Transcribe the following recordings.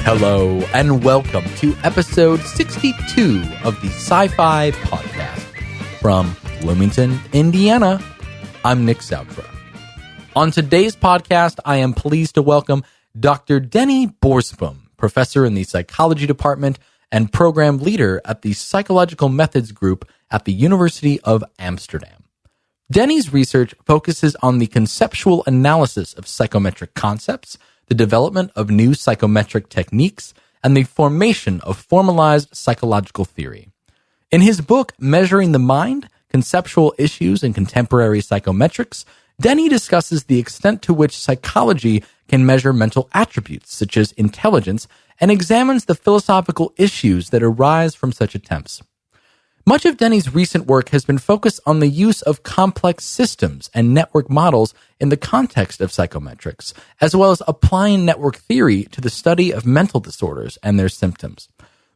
Hello, and welcome to episode 62 of the Sci-Fi Podcast. From Bloomington, Indiana, I'm Nick Soutra. On today's podcast, I am pleased to welcome Dr. Denny Borsboom, professor in the psychology department and program leader at the Psychological Methods Group at the University of Amsterdam. Denny's research focuses on the conceptual analysis of psychometric concepts, the development of new psychometric techniques, and the formation of formalized psychological theory. In his book, Measuring the Mind, Conceptual Issues in Contemporary Psychometrics, Denny discusses the extent to which psychology can measure mental attributes, such as intelligence, and examines the philosophical issues that arise from such attempts. Much of Denny's recent work has been focused on the use of complex systems and network models in the context of psychometrics, as well as applying network theory to the study of mental disorders and their symptoms.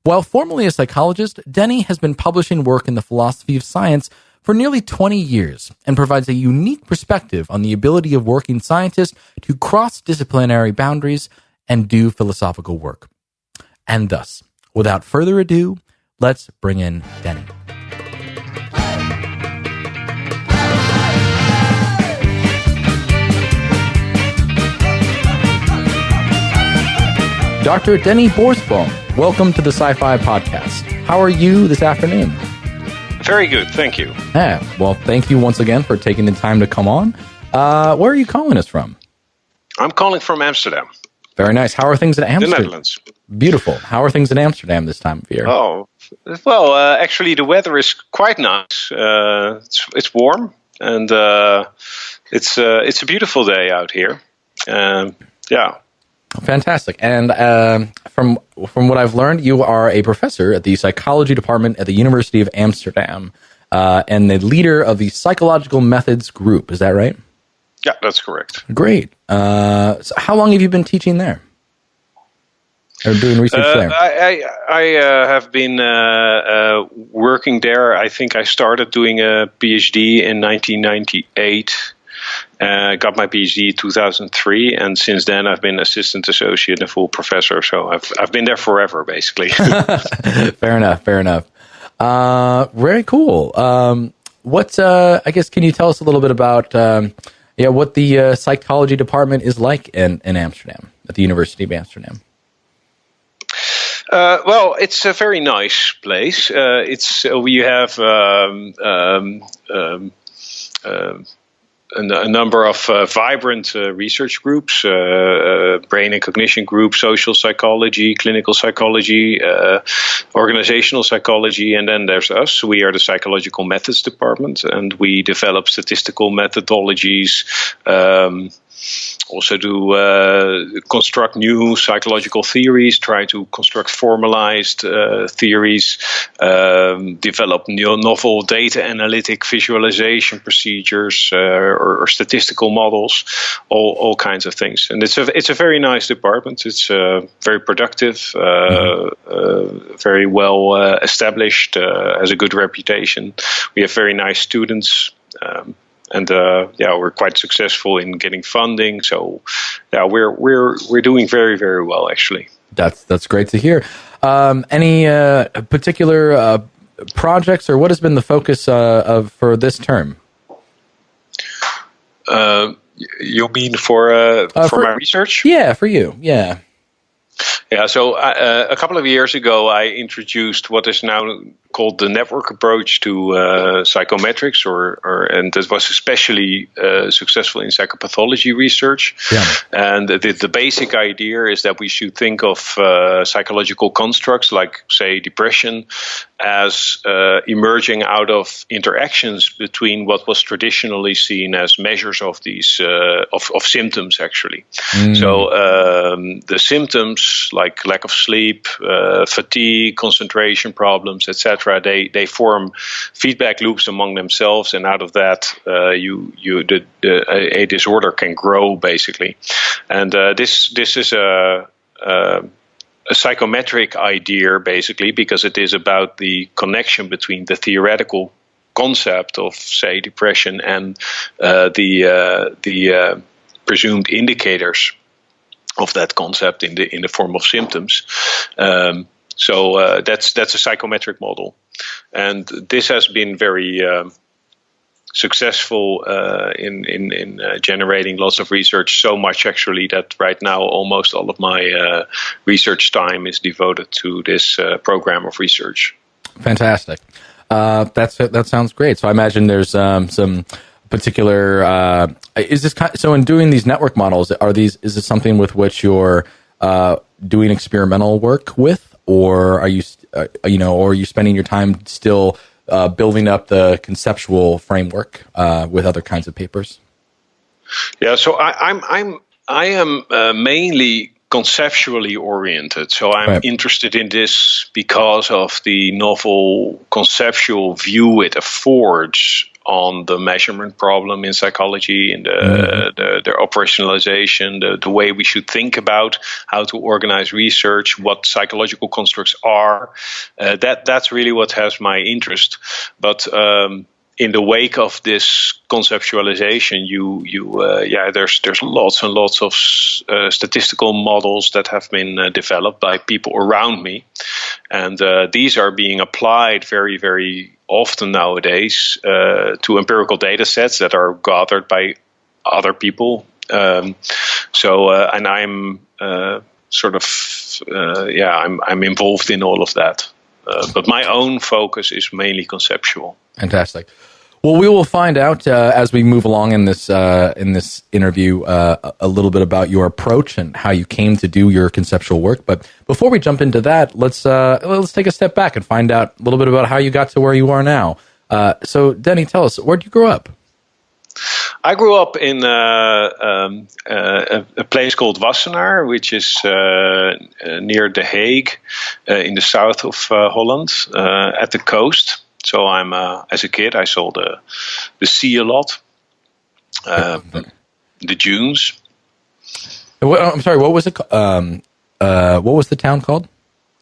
While formerly a psychologist, Denny has been publishing work in the philosophy of science for nearly 20 years and provides a unique perspective on the ability of working scientists to cross disciplinary boundaries and do philosophical work. And thus, without further ado, let's bring in Denny. Dr. Denny Borsboom, welcome to the Sci-Fi Podcast. How are you this afternoon? Very good, thank you. Yeah, well, thank you once again for taking the time to come on. Where are you calling us from? I'm calling from Amsterdam. Very nice. How are things in Amsterdam? The Netherlands. Beautiful. How are things in Amsterdam this time of year? Oh, well, actually the weather is quite nice. It's warm, and it's a beautiful day out here. Yeah. Fantastic. And from what I've learned, you are a professor at the psychology department at the University of Amsterdam and the leader of the Psychological Methods Group. Is that right? Yeah, that's correct. Great. So how long have you been teaching there? Or doing research there? I have been working there. I think I started doing a PhD in 1998. Got my PhD in 2003, and since then I've been assistant associate and full professor. So I've been there forever, basically. Fair enough. Very cool. I guess, can you tell us a little bit about what the psychology department is like in Amsterdam, at the University of Amsterdam? Well, it's a very nice place. We have a number of vibrant research groups, brain and cognition groups, social psychology, clinical psychology, organizational psychology, and then there's us. We are the psychological methods department, and we develop statistical methodologies, also do construct new psychological theories, try to construct formalized theories, develop novel data analytic visualization procedures or statistical models, all kinds of things. And it's a very nice department. It's very productive, very well established, has a good reputation. We have very nice students. And we're quite successful in getting funding. So, we're doing very, very well, actually. That's great to hear. Any particular projects, or what has been the focus for this term? You mean for my research? Yeah, for you. Yeah. Yeah, so a couple of years ago, I introduced what is now called the network approach to psychometrics, and that was especially successful in psychopathology research. Yeah. And the basic idea is that we should think of psychological constructs like, say, depression as emerging out of interactions between what was traditionally seen as measures of these of symptoms, actually. So the symptoms like lack of sleep, fatigue, concentration problems, etc. They form feedback loops among themselves, and out of that, a disorder can grow, basically. And this is psychometric idea, basically, because it is about the connection between the theoretical concept of, say, depression and the presumed indicators of that concept in the form of symptoms. So that's a psychometric model, and this has been very successful in generating lots of research. So much actually that right now almost all of my research time is devoted to this program of research. Fantastic. That sounds great. So I imagine there's some particular. Is this so? In doing these network models, is this something with which you're doing experimental work with, or are you or are you spending your time still building up the conceptual framework with other kinds of papers? Yeah, so I am mainly conceptually oriented. So I'm interested in this because of the novel conceptual view it affords on the measurement problem in psychology, and the operationalization, the way we should think about how to organize research, what psychological constructs are. That's really what has my interest. But in the wake of this conceptualization, there's lots and lots of statistical models that have been developed by people around me, and these are being applied very, very often nowadays to empirical data sets that are gathered by other people. And I'm I'm involved in all of that. But my own focus is mainly conceptual. Fantastic. Well, we will find out as we move along in this interview a little bit about your approach and how you came to do your conceptual work. But before we jump into that, let's take a step back and find out a little bit about how you got to where you are now. So, Denny, tell us, where did you grow up? I grew up in a place called Wassenaar, which is near The Hague, in the south of Holland, at the coast. So I'm as a kid, I saw the sea a lot, the dunes. I'm sorry, what was it? What was the town called?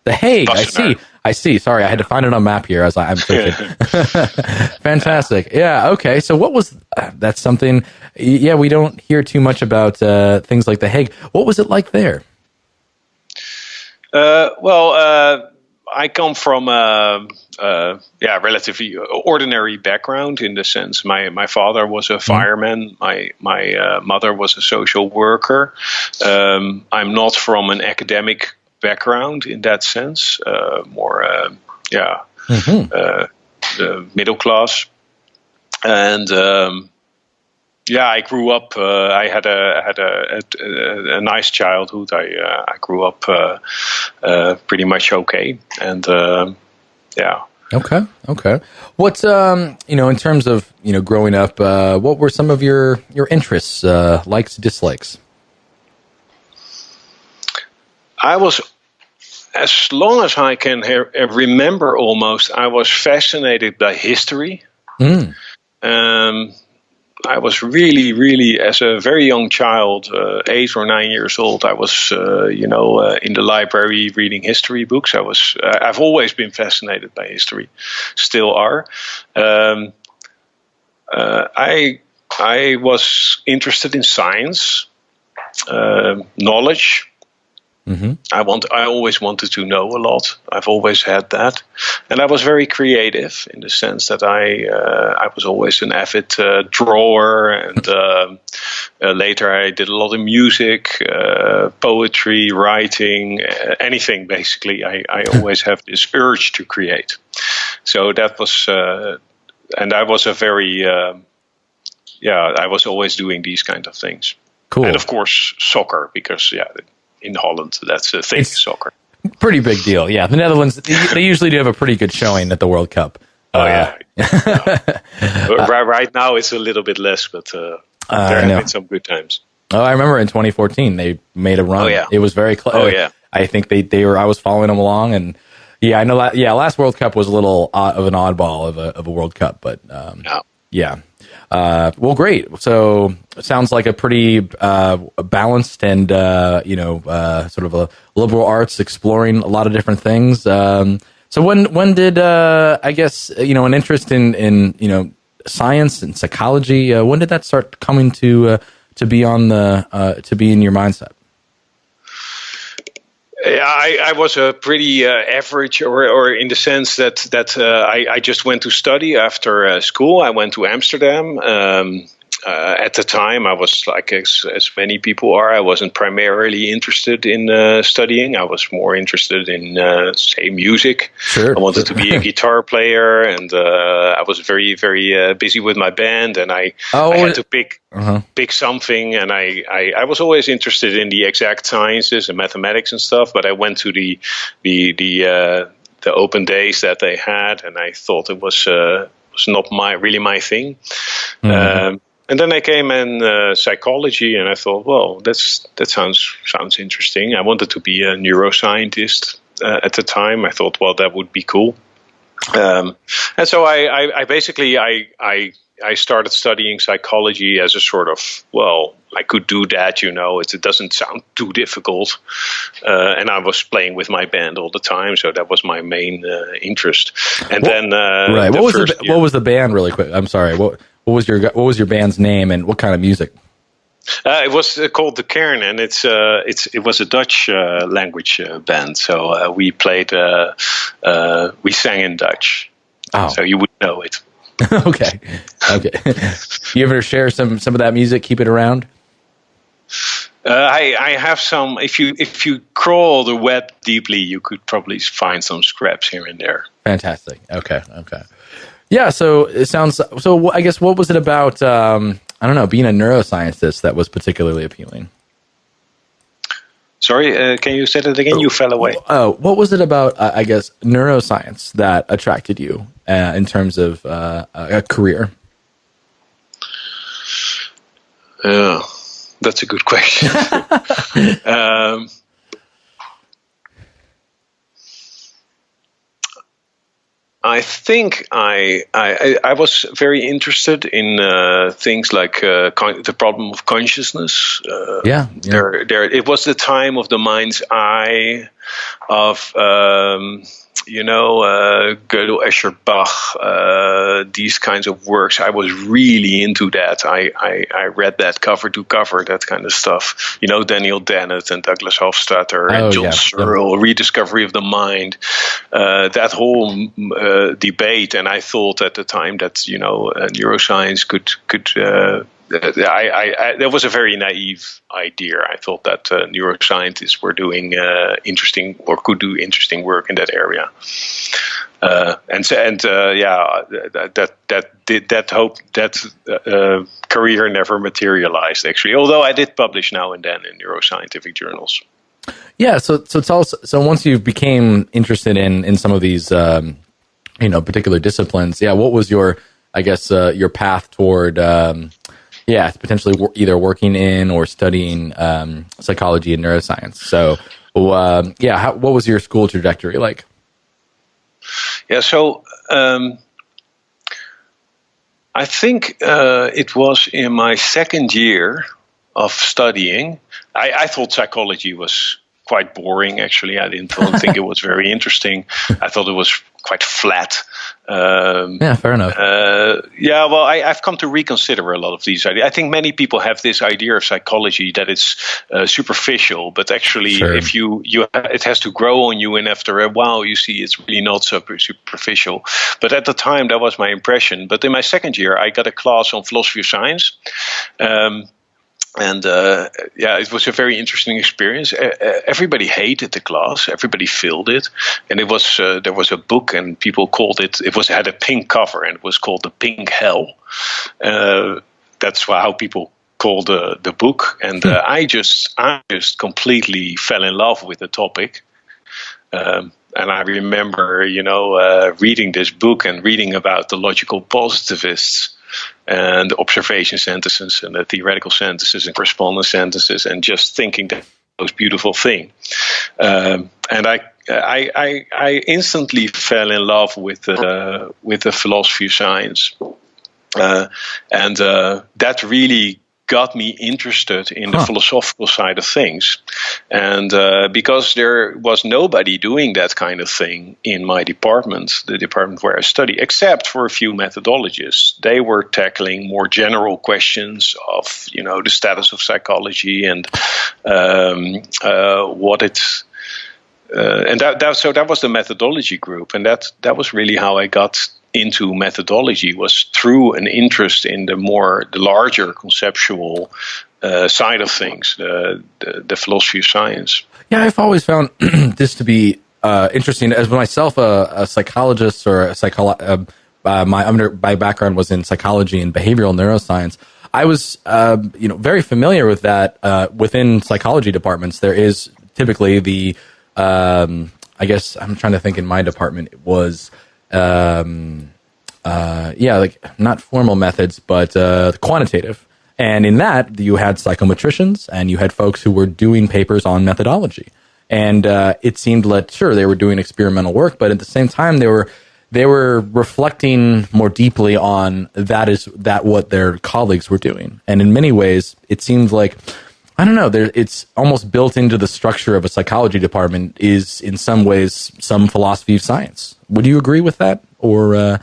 The Hague. Wassenaar. I see. Sorry, I had to find it on a map here as I'm searching. Fantastic. Yeah. Okay. So what was that's something? Yeah, we don't hear too much about things like The Hague. What was it like there? I come from relatively ordinary background in the sense my father was a fireman, my mother was a social worker. I'm not from an academic background in that sense, the middle class, and I grew up. I had a nice childhood. I grew up pretty much okay, and Okay. What's in terms of growing up, what were some of your interests, likes, dislikes? I was, as long as I can remember, almost I was fascinated by history. I was really, really, as a very young child, 8 or 9 years old, I was, in the library reading history books. I've always been fascinated by history, still are. I was interested in science, knowledge. I always wanted to know a lot. I've always had that, and I was very creative in the sense that I was always an avid drawer, and later I did a lot of music, poetry, writing, anything basically. I always have this urge to create. So that was, and I was a very, I was always doing these kind of things. Cool. And of course, soccer, because in Holland, that's a thing, soccer. Pretty big deal, yeah. The Netherlands, they usually do have a pretty good showing at the World Cup. Right now it's a little bit less, but there have been some good times. Oh, I remember in 2014 they made a run. Oh, yeah. It was very close. Oh, yeah. I think they were. I was following them along, and I know that. Yeah, last World Cup was a little of an oddball of a World Cup, but yeah. Well, great. So it sounds like a pretty balanced and sort of a liberal arts, exploring a lot of different things. So when did I guess an interest in science and psychology? When did that start coming to be on to be in your mindset? I was a pretty average, or in the sense that I just went to study after school. I went to Amsterdam. At the time, I was like as many people are. I wasn't primarily interested in studying. I was more interested in, say, music. Sure. I wanted to be a guitar player, and I was very, very busy with my band. And I had to pick something. And I was always interested in the exact sciences and mathematics and stuff. But I went to the open days that they had, and I thought it was not really my thing. Mm-hmm. And then I came in psychology, and I thought, well, that sounds interesting. I wanted to be a neuroscientist at the time. I thought, well, that would be cool. And so I basically started studying psychology as a sort of, well, I could do that, it doesn't sound too difficult. And I was playing with my band all the time, so that was my main interest. And then right, what was the band, really quick? I'm sorry, what was your band's name, and what kind of music? It was called The Kern, and it was a Dutch language band. So we played, we sang in Dutch. Oh. So you would know it. Okay. You ever share some of that music? Keep it around. I have some. If you crawl the web deeply, you could probably find some scraps here and there. Fantastic. Okay. Yeah. So it sounds. So I guess, what was it about? Being a neuroscientist that was particularly appealing. Sorry, can you say that again? You fell away. What was it about, I guess, neuroscience that attracted you in terms of a career? That's a good question. I think I was very interested in things like the problem of consciousness. There. It was the time of the mind's eye, of Gödel, Escher, Bach, these kinds of works. I was really into that. I read that cover to cover, that kind of stuff. Daniel Dennett and Douglas Hofstadter and John Searle, Rediscovery of the Mind, that whole debate. And I thought at the time that, neuroscience could that was a very naive idea. I thought that neuroscientists were doing interesting, or could do interesting work in that area. That career never materialized, actually. Although I did publish now and then in neuroscientific journals. Yeah. So tell us. So once you became interested in some of these, particular disciplines, what was your path toward, potentially either working in or studying psychology and neuroscience. So, what was your school trajectory like? Yeah, so I think it was in my second year of studying. I thought psychology was quite boring, actually. I didn't think it was very interesting. I thought it was quite flat. Fair enough. I've come to reconsider a lot of these ideas. I think many people have this idea of psychology that it's superficial, but actually, if you it has to grow on you, and after a while, you see it's really not so superficial. But at the time, that was my impression. But in my second year, I got a class on philosophy of science. It was a very interesting experience. Everybody hated the class. Everybody failed it. And it was there was a book, and people called it. It had a pink cover, and it was called The Pink Hell. That's how people called the book. And I just completely fell in love with the topic. And I remember, reading this book and reading about the logical positivists, and the observation sentences, and the theoretical sentences, and correspondence sentences, and just thinking that most beautiful thing. And I instantly fell in love with the philosophy of science. And that really got me interested in the philosophical side of things. And because there was nobody doing that kind of thing in my department, the department where I study, except for a few methodologists. They were tackling more general questions of, the status of psychology and what it's. And that was the methodology group, and that was really how I got into methodology, was through an interest in the larger conceptual side of things, the philosophy of science. Yeah, I've always found this to be interesting. As myself, a psychologist or my background was in psychology and behavioral neuroscience. I was, very familiar with that. Within psychology departments, there is typically the I guess I'm trying to think. In my department, it was not formal methods, but quantitative. And in that, you had psychometricians and you had folks who were doing papers on methodology. And it seemed like, sure, they were doing experimental work, but at the same time, they were reflecting more deeply on what their colleagues were doing. And in many ways, it seems like, I don't know, it's almost built into the structure of a psychology department is in some ways some philosophy of science. Would you agree with that? Or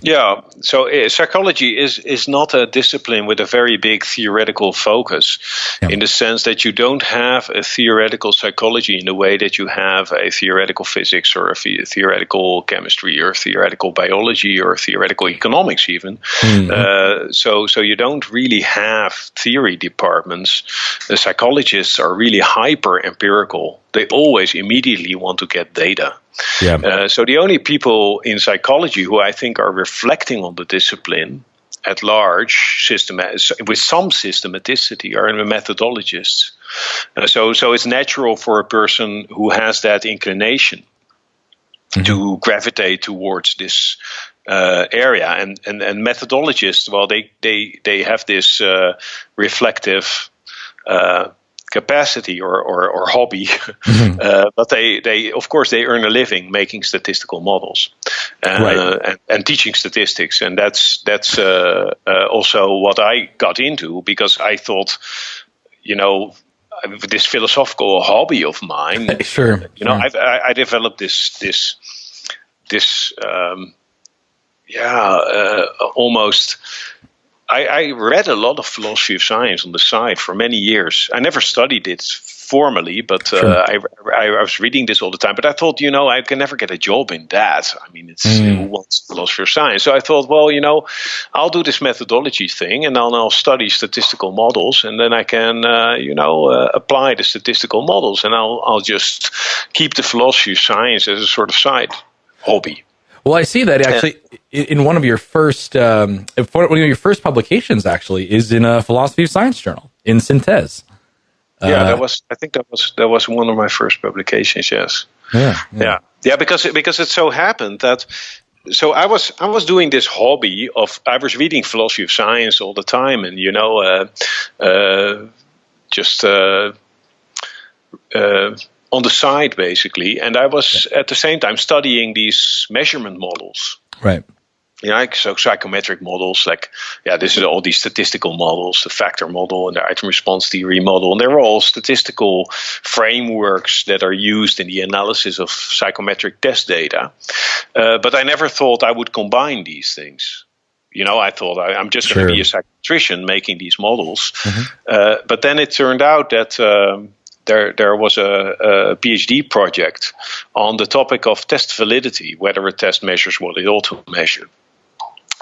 yeah, so psychology is not a discipline with a very big theoretical focus, in the sense that you don't have a theoretical psychology in the way that you have a theoretical physics or a theoretical chemistry or theoretical biology or theoretical economics even. Mm-hmm. So you don't really have theory departments. The psychologists are really hyper empirical. They always immediately want to get data. Yeah. So the only people in psychology who I think are reflecting on the discipline at large, with some systematicity, are the methodologists. So it's natural for a person who has that inclination to gravitate towards this area. And methodologists, well, they have this reflective capacity or hobby, but they of course they earn a living making statistical models and teaching statistics, and that's also what I got into, because I thought, this philosophical hobby of mine, I developed this almost. I read a lot of philosophy of science on the side for many years. I never studied it formally, but I was reading this all the time. But I thought, I can never get a job in that. I mean, it's who wants philosophy of science? So I thought, well, I'll do this methodology thing, and I'll study statistical models, and then I can, apply the statistical models, and I'll just keep the philosophy of science as a sort of side hobby. Well, I see that actually in one of your first publications actually is in a philosophy of science journal in Synthèse. I think that was one of my first publications. Yes. Yeah. Because it so happened that. So I was doing this hobby of, I was reading philosophy of science all the time, and on the side, basically, and I was at the same time studying these measurement models. Right. So psychometric models, this is all these statistical models, the factor model and the item response theory model, and they're all statistical frameworks that are used in the analysis of psychometric test data. But I never thought I would combine these things. I thought I'm just going to be a psychometrician making these models. Mm-hmm. But then it turned out that there was a PhD project on the topic of test validity, whether a test measures what it ought to measure.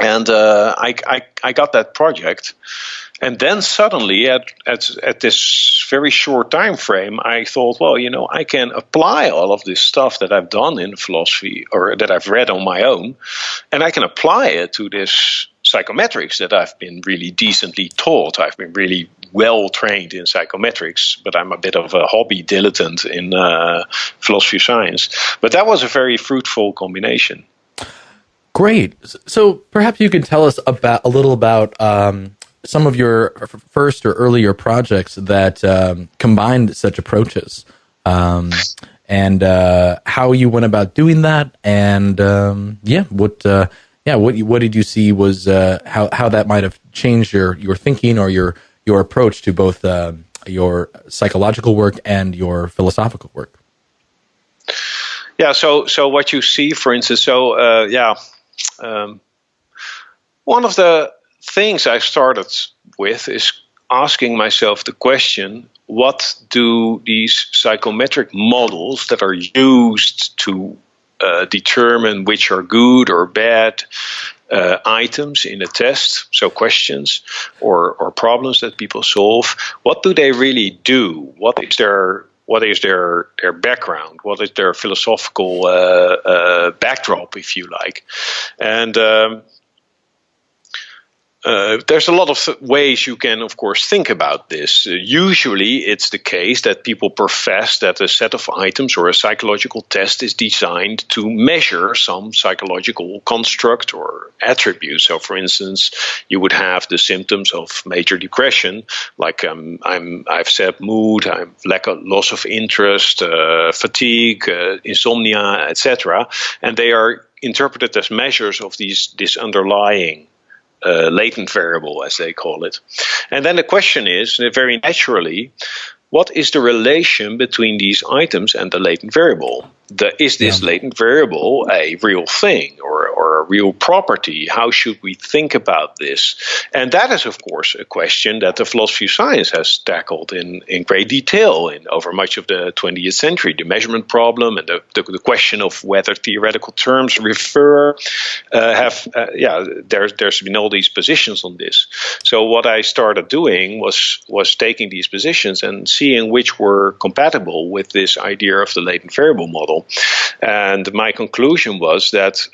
And I got that project, and then suddenly at this very short time frame, I thought, well, I can apply all of this stuff that I've done in philosophy or that I've read on my own, and I can apply it to this psychometrics that I've been really decently taught. I've been really well trained in psychometrics, but I'm a bit of a hobby dilettante in philosophy of science. But that was a very fruitful combination. Great. So perhaps you could tell us a little about some of your first or earlier projects that combined such approaches, and how you went about doing that, and what did you see was how that might have changed your thinking or your approach to both your psychological work and your philosophical work? Yeah, so what you see, for instance, one of the things I started with is asking myself the question, what do these psychometric models that are used to determine which are good or bad items in a test, so questions or problems that people solve, what do they really do? What is their background? What is their philosophical backdrop, if you like? And there's a lot of ways you can, of course, think about this. Usually, it's the case that people profess that a set of items or a psychological test is designed to measure some psychological construct or attribute. So, for instance, you would have the symptoms of major depression, like I've said, mood, loss of interest, fatigue, insomnia, etc., and they are interpreted as measures of this underlying latent variable, as they call it. And then the question is, very naturally, what is the relation between these items and the latent variable? Is this latent variable a real thing or a real property? How should we think about this? And that is, of course, a question that the philosophy of science has tackled in great detail over much of the 20th century. The measurement problem and the question of whether theoretical terms refer there's been all these positions on this. So what I started doing was taking these positions and seeing which were compatible with this idea of the latent variable model. And my conclusion was that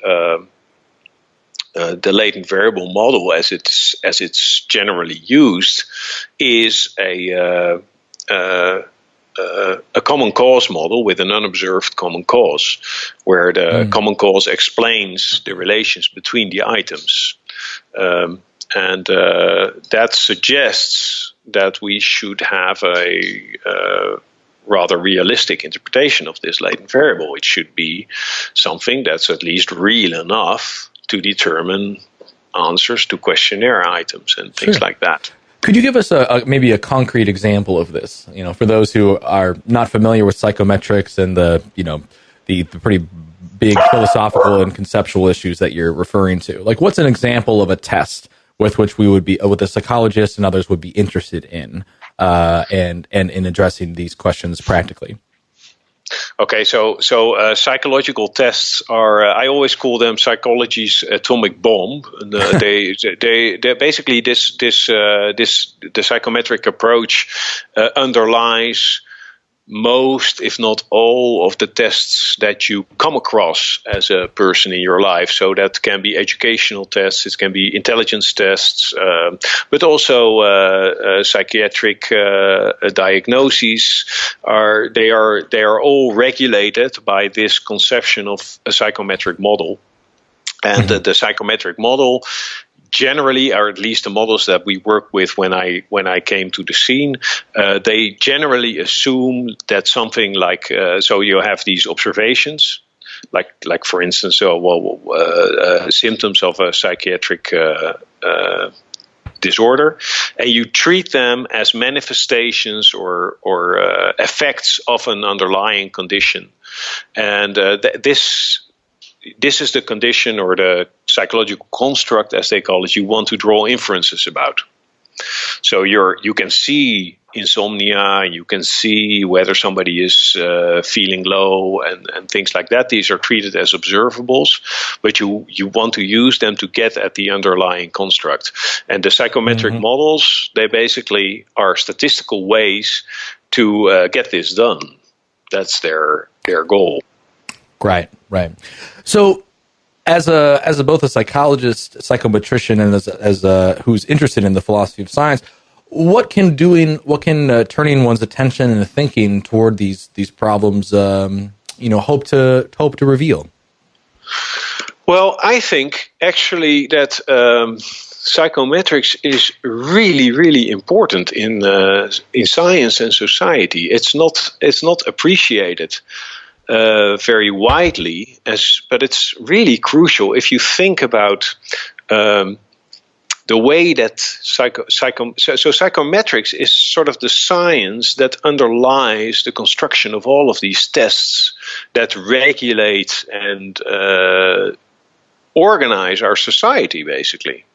the latent variable model, as it's generally used, is a common cause model with an unobserved common cause, where the common cause explains the relations between the items. And that suggests that we should have a rather realistic interpretation of this latent variable. It should be something that's at least real enough to determine answers to questionnaire items and things like that. Could you give us maybe a concrete example of this? For those who are not familiar with psychometrics and the pretty big philosophical and conceptual issues that you're referring to. Like, what's an example of a test with which we would be, with a psychologist and others would be interested in, and in addressing these questions practically? Okay, so psychological tests are, I always call them psychology's atomic bomb. They're basically the psychometric approach underlies most, if not all, of the tests that you come across as a person in your life. So that can be educational tests, it can be intelligence tests, but also psychiatric diagnoses. They are all regulated by this conception of a psychometric model. And the psychometric model generally, or at least the models that we work with when I came to the scene, they generally assume that something like, so you have these observations, like for instance, symptoms of a psychiatric disorder, and you treat them as manifestations or effects of an underlying condition. And this is the condition or the psychological construct, as they call it, you want to draw inferences about. So you can see insomnia, you can see whether somebody is feeling low and things like that. These are treated as observables, but you want to use them to get at the underlying construct. And the psychometric models, they basically are statistical ways to get this done. That's their goal. Right. So, as both a psychologist, psychometrician, and as who's interested in the philosophy of science, what can turning one's attention and thinking toward these problems, hope to reveal? Well, I think actually that psychometrics is really, really important in science and society. It's not appreciated. very widely, but it's really crucial if you think about the way that psychometrics is sort of the science that underlies the construction of all of these tests that regulate and organize our society, basically.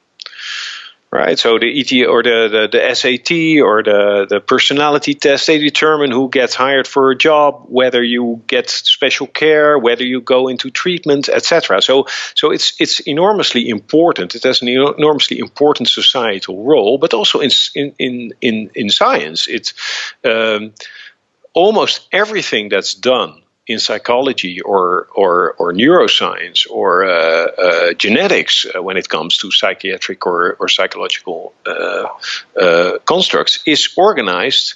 Right, so the ET or the SAT or the personality test, they determine who gets hired for a job, whether you get special care, whether you go into treatment, etc. So it's enormously important. It has an enormously important societal role, but also in science, it's almost everything that's done in psychology or neuroscience or genetics when it comes to psychiatric or psychological constructs is organized.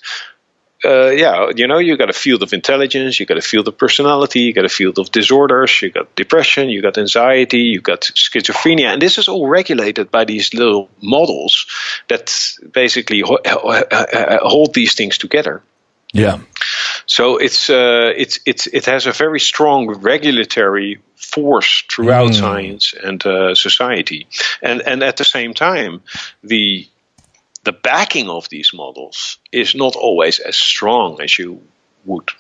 You got a field of intelligence, you got a field of personality, you got a field of disorders, you got depression, you got anxiety, you got schizophrenia, and this is all regulated by these little models that basically hold these things together. Yeah. So it has a very strong regulatory force throughout science and society, and at the same time, the backing of these models is not always as strong as you would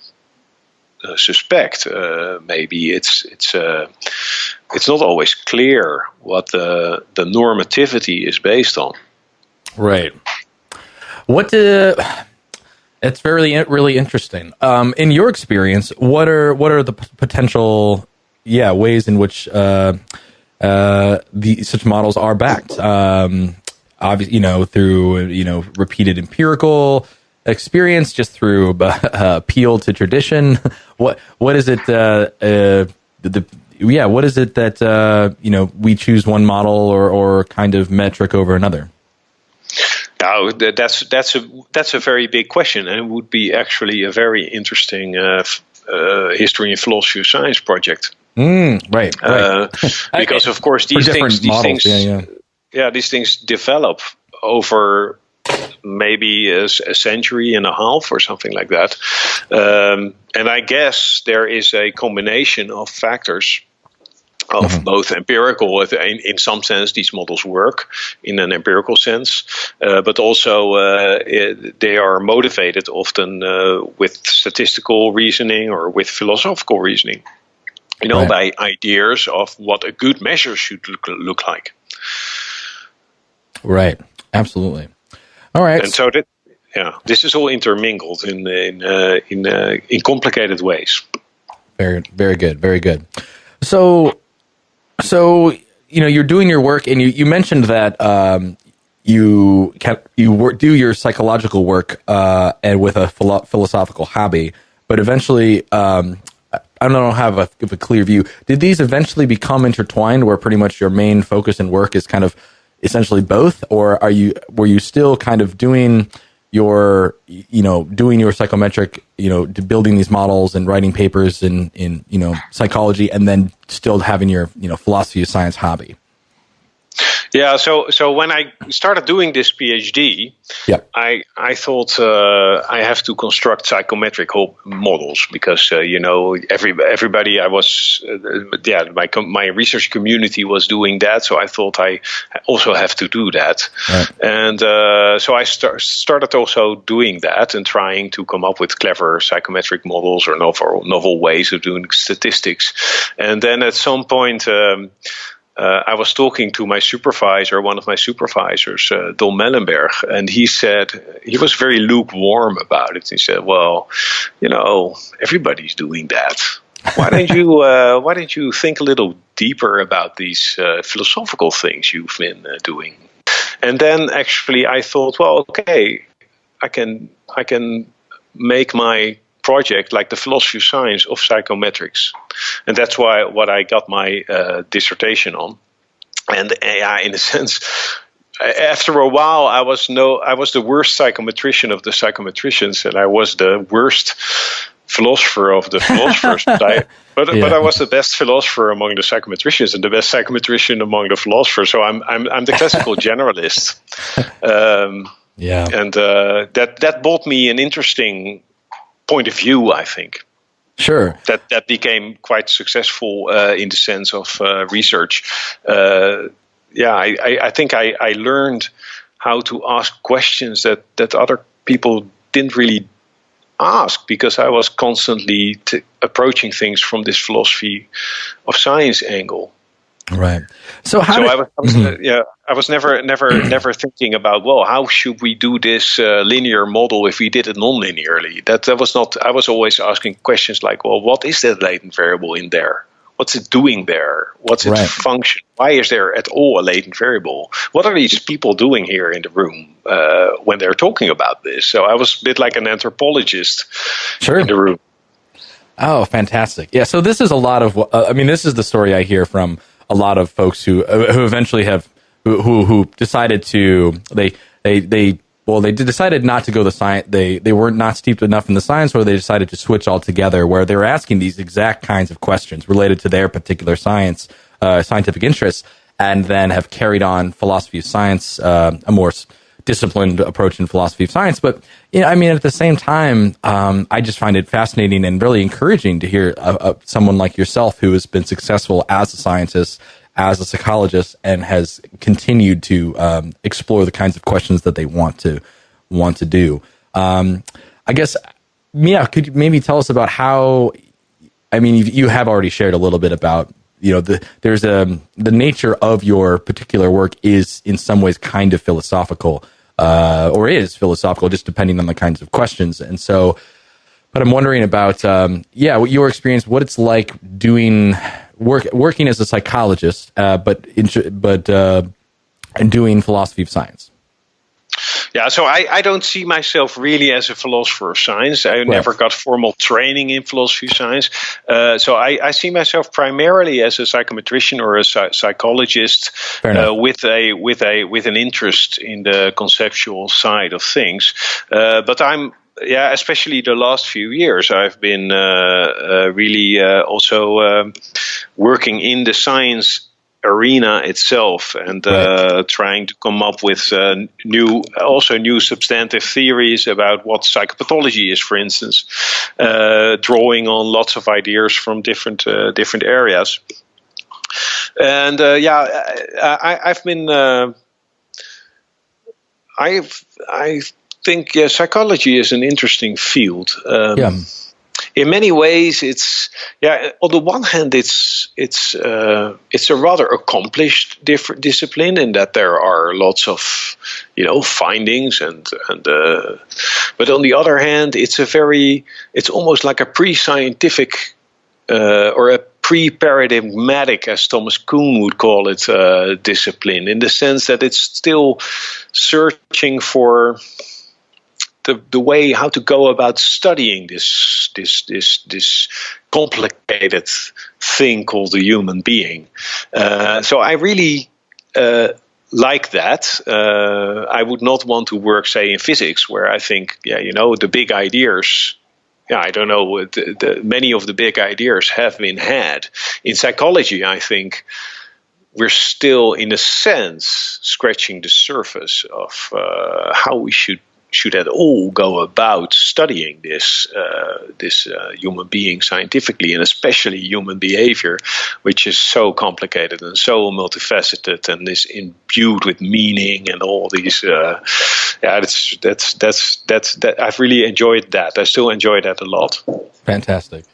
suspect. Maybe it's not always clear what the normativity is based on. Right. It's really interesting. In your experience, what are the potential ways in which such models are backed? Obviously, through repeated empirical experience, just through appeal to tradition. What is it? What is it that we choose one model or kind of metric over another? Now, that's a very big question, and it would be actually a very interesting history and philosophy of science project. Right. Because of course these things develop over maybe a century and a half or something like that, and I guess there is a combination of factors. Of both empirical, in some sense, these models work in an empirical sense, but also they are motivated often with statistical reasoning or with philosophical reasoning, by ideas of what a good measure should look like. Right. Absolutely. All right. And so this is all intermingled in complicated ways. Very, very good. Very good. So you're doing your work, and you mentioned that you do your psychological work and with a philosophical hobby, but eventually, I don't have a clear view. Did these eventually become intertwined, where pretty much your main focus and work is kind of essentially both, or were you still kind of doing your psychometric, building these models and writing papers in psychology, and then still having your, philosophy of science hobby? Yeah, so when I started doing this PhD, I thought I have to construct psychometric models because everybody I was my research community was doing that, so I thought I also have to do that, right. And so I started also doing that and trying to come up with clever psychometric models or novel ways of doing statistics, and then at some point. I was talking to one of my supervisors, Don Mellenberg, and he said, he was very lukewarm about it. He said, well, everybody's doing that. Why don't you think a little deeper about these philosophical things you've been doing? And then actually I thought, well, okay, I can make my project like the philosophy of science of psychometrics, and that's what I got my dissertation on. And in a sense, after a while, I was the worst psychometrician of the psychometricians, and I was the worst philosopher of the philosophers. But I was the best philosopher among the psychometricians and the best psychometrician among the philosophers. So I'm the classical generalist. And that brought me an interesting point of view, I think. Sure. That became quite successful in the sense of research. I think I learned how to ask questions that other people didn't really ask, because I was constantly approaching things from this philosophy of science angle. Right. So I was never thinking about, well, how should we do this linear model if we did it non-linearly? That was not. I was always asking questions like, well, what is that latent variable in there? What's it doing there? What's its function? Why is there at all a latent variable? What are these people doing here in the room when they're talking about this? So I was a bit like an anthropologist in the room. Oh, fantastic! Yeah. So this is a lot of. This is the story I hear from a lot of folks who eventually have who decided to they decided not to go the science. They were not steeped enough in the science, or they decided to switch altogether, where they were asking these exact kinds of questions related to their particular scientific interests, and then have carried on philosophy of science, a more disciplined approach in philosophy of science. But at the same time, I just find it fascinating and really encouraging to hear someone like yourself who has been successful as a scientist, as a psychologist, and has continued to explore the kinds of questions that they want to do. I guess, could you maybe tell us about how? You have already shared a little bit about the nature of your particular work is in some ways kind of philosophical, or is philosophical, just depending on the kinds of questions. And so, but I'm wondering about your experience, what it's like working as a psychologist, but doing philosophy of science. Yeah, so I don't see myself really as a philosopher of science. I never got formal training in philosophy of science. So I see myself primarily as a psychometrician or a psychologist with an interest in the conceptual side of things. But especially the last few years, I've been really also working in the science arena itself, and trying to come up with new substantive theories about what psychopathology is, for instance, drawing on lots of ideas from different areas. And I've been I think psychology is an interesting field. In many ways, it's on the one hand, it's a rather accomplished discipline in that there are lots of findings and but on the other hand, it's almost like a pre-scientific or a pre-paradigmatic, as Thomas Kuhn would call it, discipline, in the sense that it's still searching for the way how to go about studying this complicated thing called the human being. So I really like that. I would not want to work, say, in physics, where I think, the big ideas. I don't know. Many of the big ideas have been had. In psychology, I think we're still, in a sense, scratching the surface of how we should at all go about studying this human being scientifically, and especially human behavior, which is so complicated and so multifaceted and is imbued with meaning and all these. That's I've really enjoyed that. I still enjoy that a lot. Fantastic.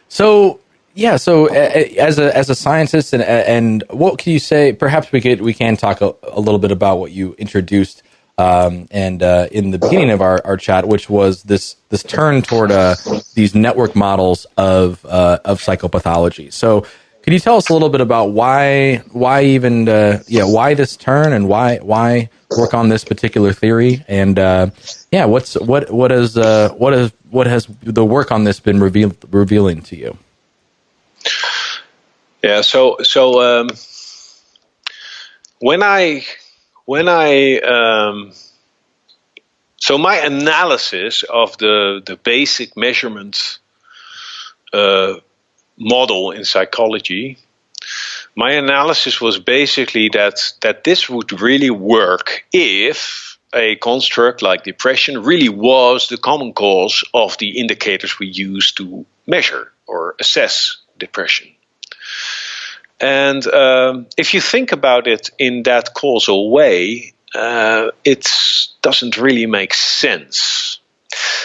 So. Yeah. So, as a scientist, and what can you say? Perhaps we can talk a little bit about what you introduced. In the beginning of our chat, which was this turn toward these network models of psychopathology. So, could you tell us a little bit about why this turn, and why work on this particular theory, and what has the work on this been revealing to you? Yeah. So so my analysis of the basic measurement model in psychology, my analysis was basically that this would really work if a construct like depression really was the common cause of the indicators we use to measure or assess depression. And if you think about it in that causal way, it doesn't really make sense.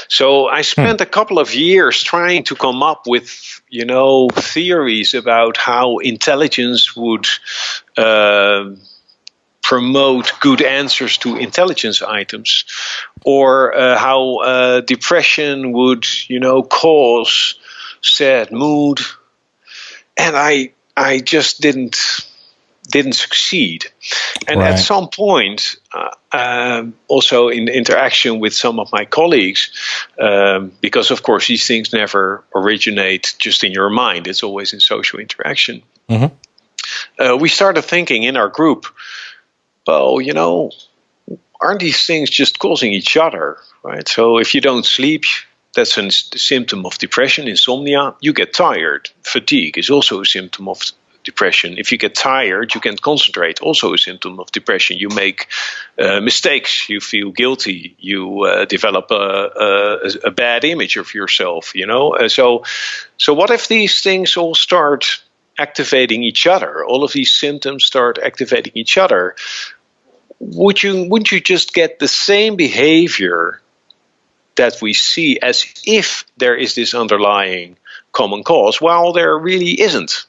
So I spent a couple of years trying to come up with, theories about how intelligence would promote good answers to intelligence items, or how depression would, cause sad mood. And I just didn't succeed. And at some point, also in interaction with some of my colleagues, because of course these things never originate just in your mind, it's always in social interaction. We started thinking in our group, well, aren't these things just causing each other, right? So if you don't sleep, that's a symptom of depression, insomnia. You get tired. Fatigue is also a symptom of depression. If you get tired, you can't concentrate, also a symptom of depression. You make mistakes, you feel guilty, you develop a bad image of yourself, So what if these things all start activating each other? All of these symptoms start activating each other. Wouldn't you just get the same behavior that we see as if there is this underlying common cause, while there really isn't?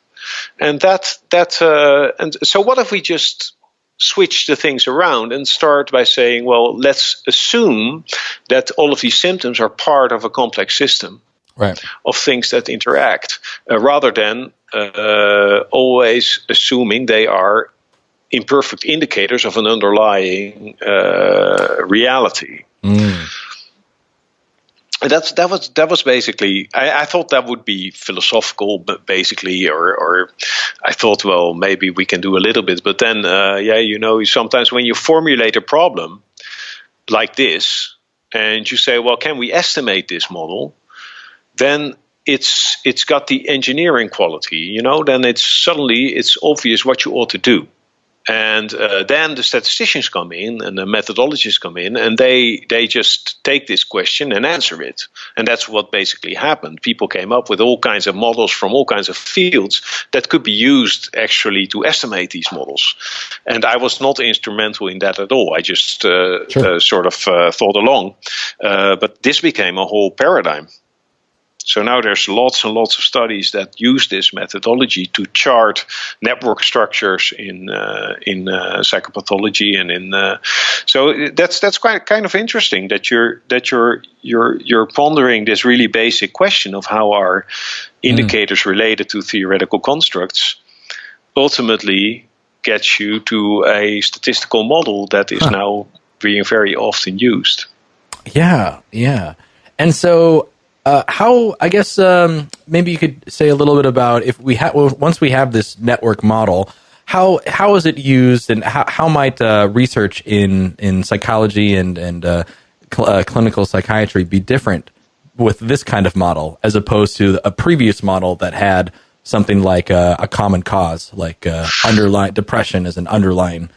And and so what if we just switch the things around and start by saying, well, let's assume that all of these symptoms are part of a complex system of things that interact, rather than always assuming they are imperfect indicators of an underlying reality. And that was basically. I thought that would be philosophical, but basically, or I thought, well, maybe we can do a little bit. But then, sometimes when you formulate a problem like this, and you say, well, can we estimate this model? Then it's got the engineering quality, Then it's obvious what you ought to do. And then the statisticians come in and the methodologists come in, and they just take this question and answer it. And that's what basically happened. People came up with all kinds of models from all kinds of fields that could be used actually to estimate these models. And I was not instrumental in that at all. I just thought along. But this became a whole paradigm. So now there's lots and lots of studies that use this methodology to chart network structures in psychopathology, and so that's quite kind of interesting that you're pondering this really basic question of how our indicators related to theoretical constructs ultimately gets you to a statistical model that is now being very often used. Yeah. And so. How, I guess, maybe you could say a little bit about if we once we have this network model, how is it used, and how might research in psychology and clinical psychiatry be different with this kind of model as opposed to a previous model that had something like a common cause, like underlying depression as an underlying,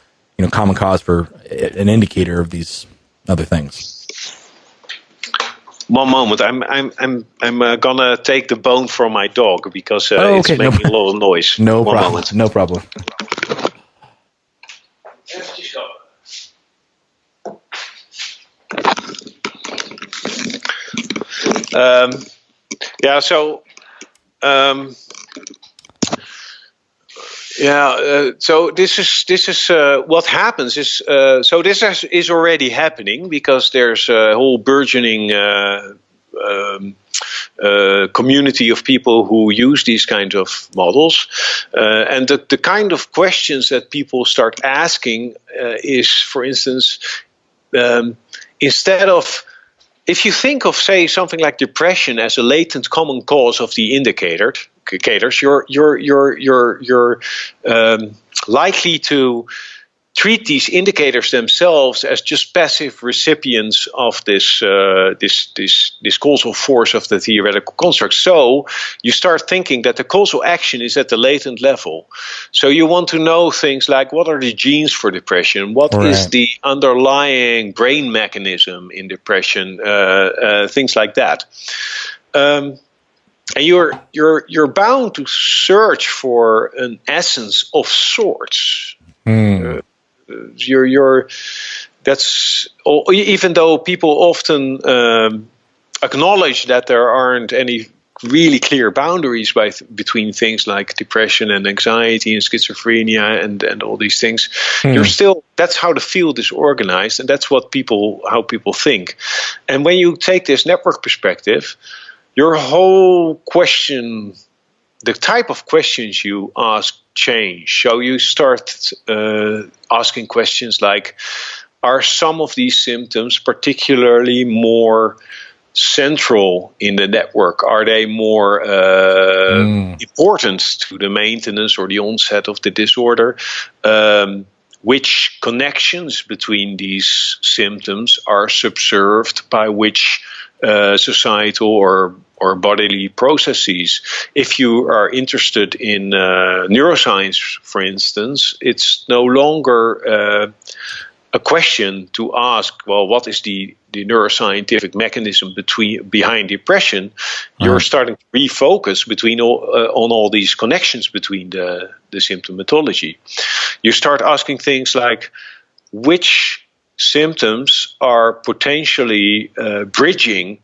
common cause for an indicator of these other things? One moment, I'm gonna take the bone from my dog because it's making a lot of noise. No problem. So this is what happens is so this is already happening because there's a whole burgeoning community of people who use these kinds of models, and the kind of questions that people start asking is, for instance, instead of, if you think of, say, something like depression as a latent common cause of the indicators, you're likely to treat these indicators themselves as just passive recipients of this causal force of the theoretical construct. So you start thinking that the causal action is at the latent level. So you want to know things like, what are the genes for depression? What is the underlying brain mechanism in depression? Things like that. And you're bound to search for an essence of sorts. That's even though people often acknowledge that there aren't any really clear boundaries between things like depression and anxiety and schizophrenia and all these things. You're still, that's how the field is organized, and that's how people think. And when you take this network perspective, your whole question, the type of questions you ask change. So you start asking questions like, are some of these symptoms particularly more central in the network? Are they more important to the maintenance or the onset of the disorder? Which connections between these symptoms are subserved by which societal or bodily processes? If you are interested in neuroscience, for instance, it's no longer a question to ask, well, what is the neuroscientific mechanism behind depression? You're starting to refocus on all these connections between the symptomatology. You start asking things like, which symptoms are potentially bridging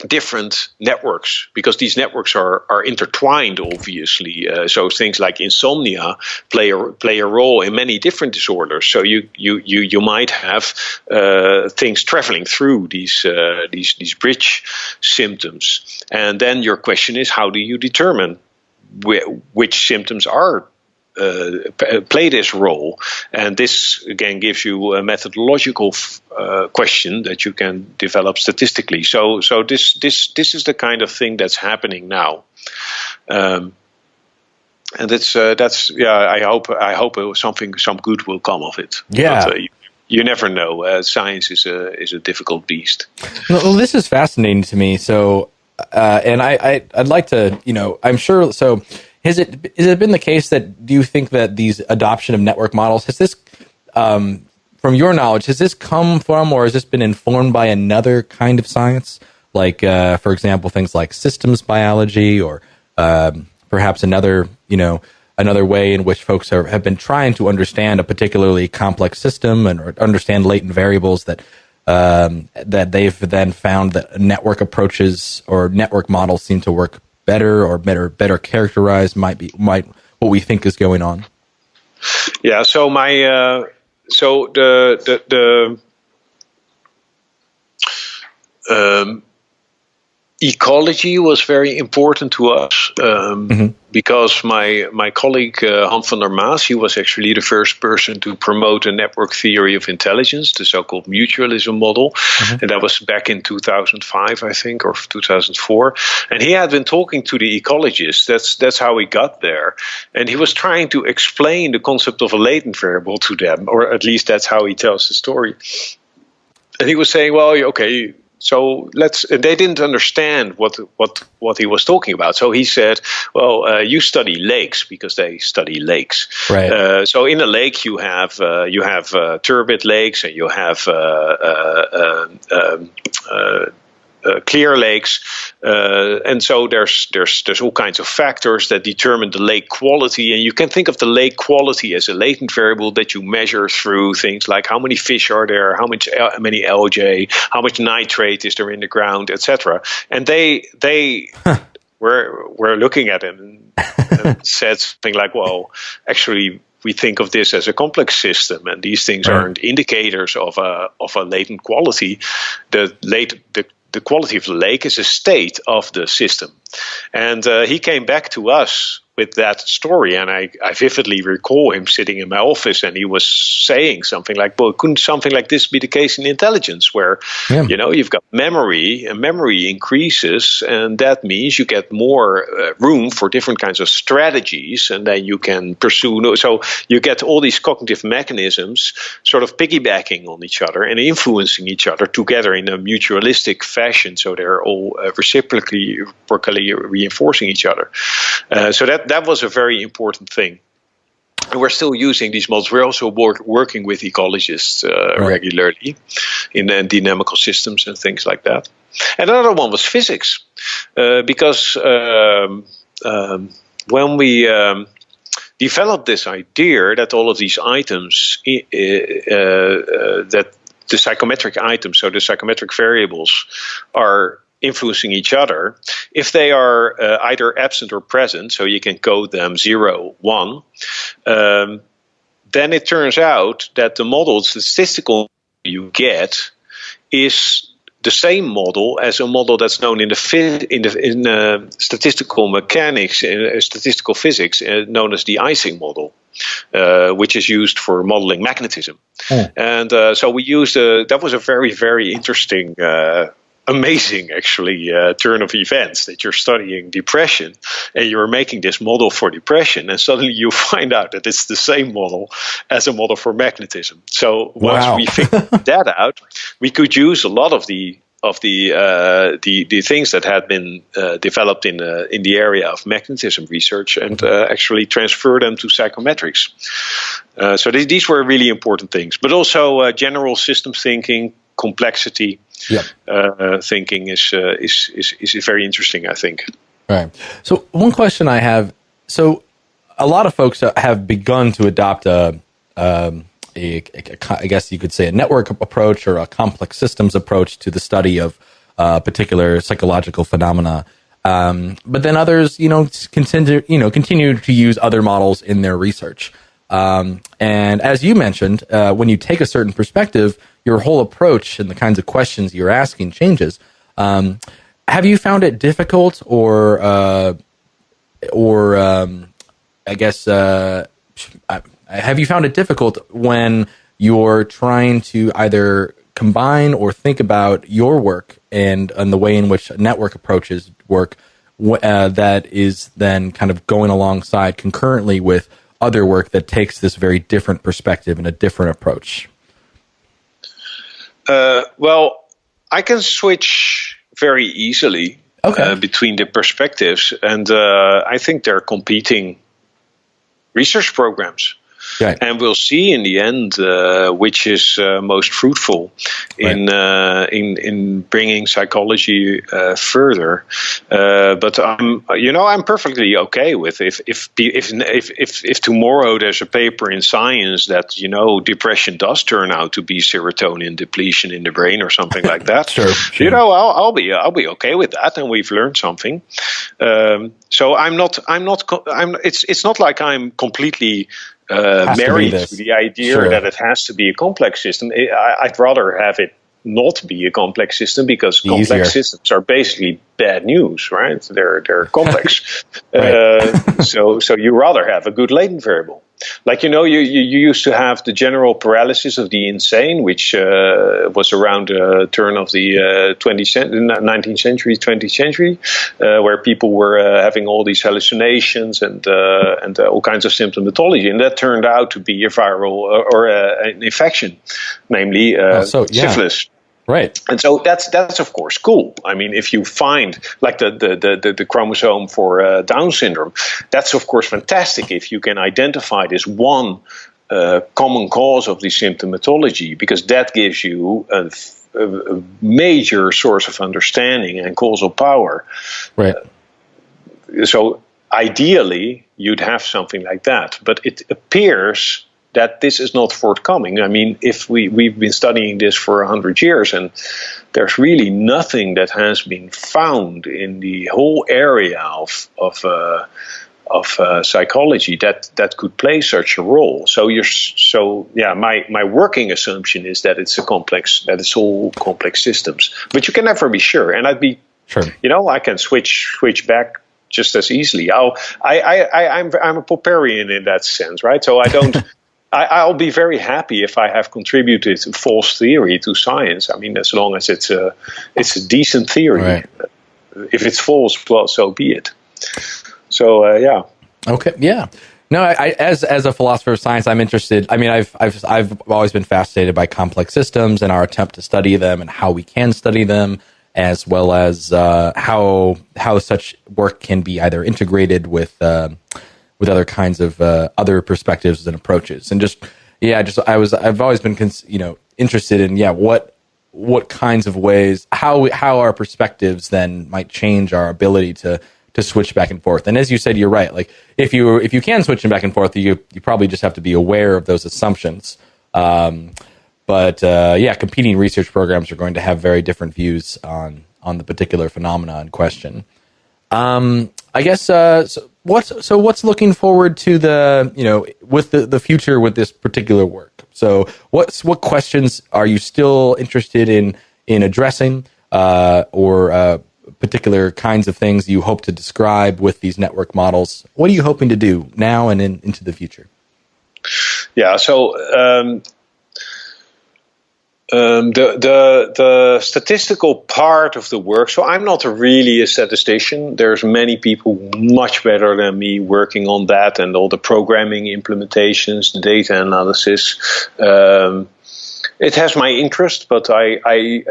different networks, because these networks are intertwined, obviously. So things like insomnia play a role in many different disorders. So you might have things traveling through these bridge symptoms, and then your question is, how do you determine which symptoms are play this role? And this again gives you a methodological question that you can develop statistically. So this is the kind of thing that's happening now, and that's I hope some good will come of it. Yeah. But, you never know. Science is a difficult beast. Well, this is fascinating to me. So, and I'd like to, I'm sure. So, has it been the case that, do you think that these adoption of network models, has this, from your knowledge, has this come from, or has this been informed by another kind of science? Like, for example, things like systems biology, or perhaps another way in which folks have been trying to understand a particularly complex system or understand latent variables that they've then found that network approaches or network models seem to work better, or better characterized might what we think is going on. Yeah. So the ecology was very important to us, because my colleague Han van der Maas, he was actually the first person to promote a network theory of intelligence, the so-called mutualism model, and that was back in 2005, I think, or 2004. And he had been talking to the ecologists. That's how he got there, and he was trying to explain the concept of a latent variable to them, or at least that's how he tells the story. And he was saying, well, okay. So they didn't understand what he was talking about. So he said, well, you study lakes, because they study lakes. Right. So in a lake you have turbid lakes, and you have clear lakes, and so there's all kinds of factors that determine the lake quality, and you can think of the lake quality as a latent variable that you measure through things like how many fish are there, many algae, how much nitrate is there in the ground, etc. And they were looking at it and said something like, well, actually, we think of this as a complex system, and these things aren't indicators of a latent quality. The quality of the lake is a state of the system. And he came back to us with that story, and I vividly recall him sitting in my office, and he was saying something like, well, couldn't something like this be the case in intelligence, where you've got memory, and memory increases, and that means you get more room for different kinds of strategies, and then you can pursue. So you get all these cognitive mechanisms sort of piggybacking on each other and influencing each other together in a mutualistic fashion, so they're all reciprocally reinforcing each other. So that was a very important thing. And we're still using these models. We're also working with ecologists regularly in dynamical systems and things like that. And another one was physics. because when we developed this idea that all of these items, that the psychometric items, so the psychometric variables, are influencing each other, if they are either absent or present, so you can code them 0, 1, then it turns out that the model, the statistical you get, is the same model as a model that's known in statistical mechanics, statistical physics, known as the Ising model, which is used for modeling magnetism. And so we used that was a very, very interesting, amazing, actually, turn of events, that you're studying depression and you're making this model for depression, and suddenly you find out that it's the same model as a model for magnetism. So once we figured that out, we could use a lot of the things that had been developed in the area of magnetism research and actually transfer them to psychometrics. So these were really important things, but also general system thinking, complexity thinking is very interesting, I think. Right. So one question I have: so a lot of folks have begun to adopt I guess you could say a network approach or a complex systems approach to the study of particular psychological phenomena. But then others, continue to use other models in their research. And as you mentioned, when you take a certain perspective, your whole approach and the kinds of questions you're asking changes. Have you found it difficult, or have you found it difficult when you're trying to either combine or think about your work and the way in which network approaches work, that is then kind of going alongside concurrently with other work that takes this very different perspective and a different approach? Well, I can switch very easily between the perspectives, and I think they're competing research programs. Right. And we'll see in the end which is most fruitful in bringing psychology further. But I'm perfectly okay with if tomorrow there's a paper in Science that depression does turn out to be serotonin depletion in the brain or something like that. Sure. I'll be okay with that, and we've learned something. So it's not like I'm completely married to the idea that it has to be a complex system. I'd rather have it not be a complex system, because complex systems are basically bad news, right? They're complex. So you rather have a good latent variable. Like, you used to have the general paralysis of the insane, which was around the turn of the 19th century, 20th century, where people were having all these hallucinations and all kinds of symptomatology. And that turned out to be a viral or an infection, namely syphilis. Right. And so that's of course cool. I mean, if you find like the chromosome for Down syndrome, that's of course fantastic if you can identify this one common cause of the symptomatology, because that gives you a major source of understanding and causal power. Right. So ideally, you'd have something like that, but it appears that this is not forthcoming. I mean, if we've been studying this for 100 years, and there's really nothing that has been found in the whole area of psychology that could play such a role. My working assumption is that it's all complex systems, but you can never be sure. And I'd be sure. I can switch back just as easily. I'm a Popperian in that sense, right? So I don't. I'll be very happy if I have contributed a false theory to science. I mean, as long as it's a decent theory. Right. If it's false, well, so be it. So yeah. Okay. Yeah. No, as a philosopher of science, I'm interested. I mean, I've always been fascinated by complex systems and our attempt to study them and how we can study them, as well as how such work can be either integrated with other kinds of other perspectives and approaches. And I've always been interested in what what kinds of ways, how our perspectives then might change our ability to switch back and forth. And as you said, you're right. Like if you can switch them back and forth, you probably just have to be aware of those assumptions. But competing research programs are going to have very different views on the particular phenomena in question. I guess so what's looking forward to with the future with this particular work? So what questions are you still interested in addressing, or particular kinds of things you hope to describe with these network models? What are you hoping to do now and into the future? Yeah, so the statistical part of the work. So I'm not really a statistician. There's many people much better than me working on that and all the programming implementations, the data analysis. It has my interest, but I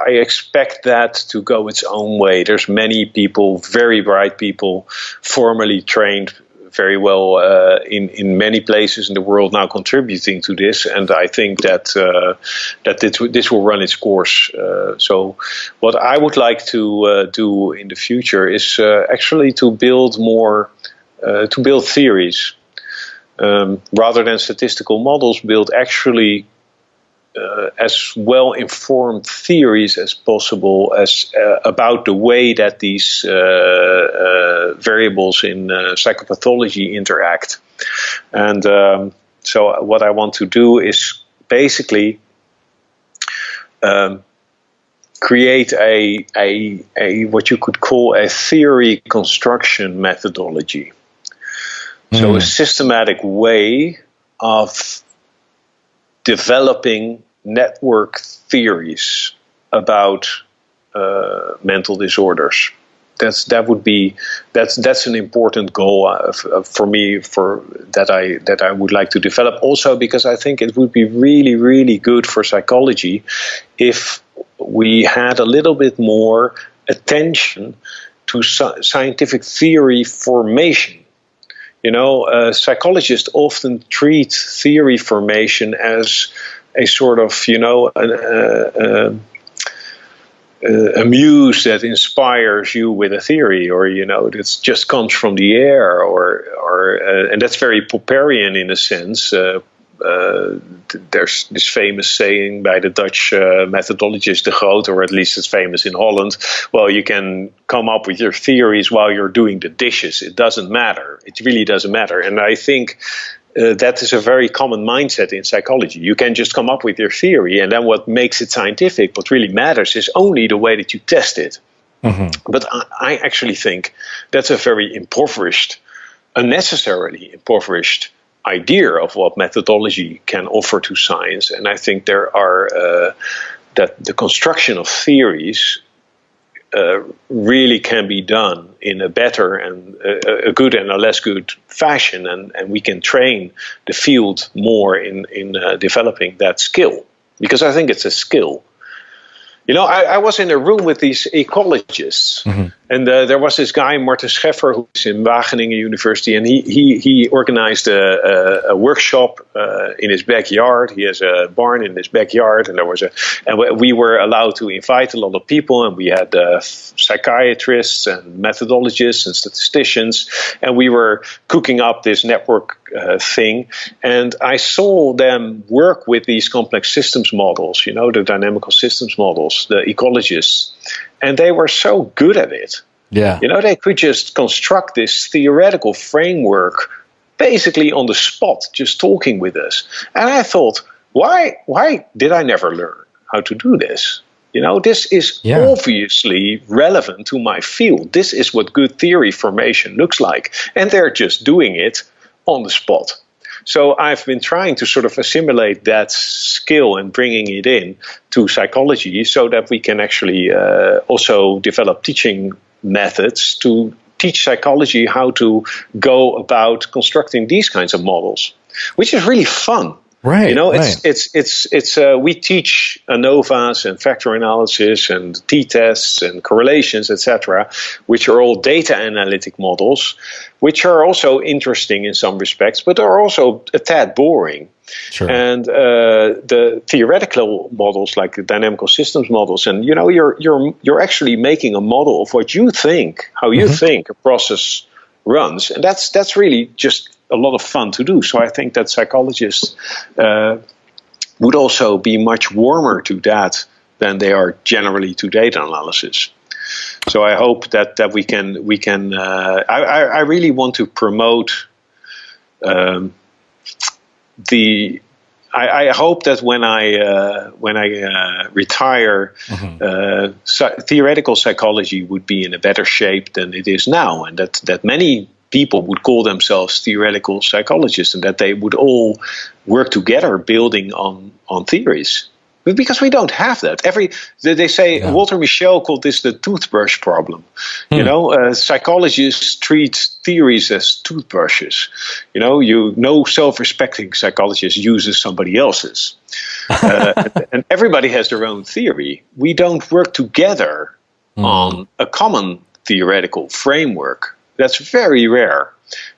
expect that to go its own way. There's many people, very bright people, formally trained very well in many places in the world now contributing to this, and I think that this will run its course. So what I would like to do in the future is actually to build theories rather than statistical models. Build actually as well-informed theories as possible as about the way that these variables in psychopathology interact. And so what I want to do is basically create a what you could call a theory construction methodology. So a systematic way of developing network theories about mental disorders. That's an important goal for me that I would like to develop. Also, because I think it would be really, really good for psychology if we had a little bit more attention to scientific theory formation. Psychologists often treat theory formation as a sort of, a muse that inspires you with a theory, or that just comes from the air, and that's very Popperian in a sense. There's this famous saying by the Dutch methodologist De Groot, or at least it's famous in Holland. Well, you can come up with your theories while you're doing the dishes. It doesn't matter. It really doesn't matter. And I think that is a very common mindset in psychology. You can just come up with your theory, and then what makes it scientific, what really matters, is only the way that you test it. Mm-hmm. But I actually think that's a very unnecessarily impoverished idea of what methodology can offer to science. And I think there are that the construction of theories really can be done in a better and a good and a less good fashion, and we can train the field more in developing that skill, because I think it's a skill. I was in a room with these ecologists, mm-hmm. and there was this guy, Martin Scheffer, who's in Wageningen University, and he organized a workshop in his backyard. He has a barn in his backyard, and we were allowed to invite a lot of people, and we had psychiatrists and methodologists and statisticians, and we were cooking up this network thing, and I saw them work with these complex systems models, the dynamical systems models, the ecologists, and they were so good at it. Yeah. They could just construct this theoretical framework basically on the spot, just talking with us. And I thought, why did I never learn how to do this? This is obviously relevant to my field. This is what good theory formation looks like. And they're just doing it on the spot. So I've been trying to sort of assimilate that skill and bringing it in to psychology so that we can actually also develop teaching methods to teach psychology how to go about constructing these kinds of models, which is really fun. Right. We teach ANOVAs and factor analysis and t-tests and correlations, etc., which are all data analytic models, which are also interesting in some respects, but are also a tad boring. Sure. And the theoretical models, like the dynamical systems models, and you're actually making a model of what you think, how you think a process runs, and that's really just a lot of fun to do. So I think that psychologists would also be much warmer to that than they are generally to data analysis. So I hope that we can. I really want to promote the. I hope that when I retire, theoretical psychology would be in a better shape than it is now, and that many people would call themselves theoretical psychologists, and that they would all work together building on theories. Because we don't have that. They say, Walter Mischel called this the toothbrush problem. Psychologists treat theories as toothbrushes. No self-respecting psychologist uses somebody else's. And everybody has their own theory. We don't work together on a common theoretical framework. That's very rare.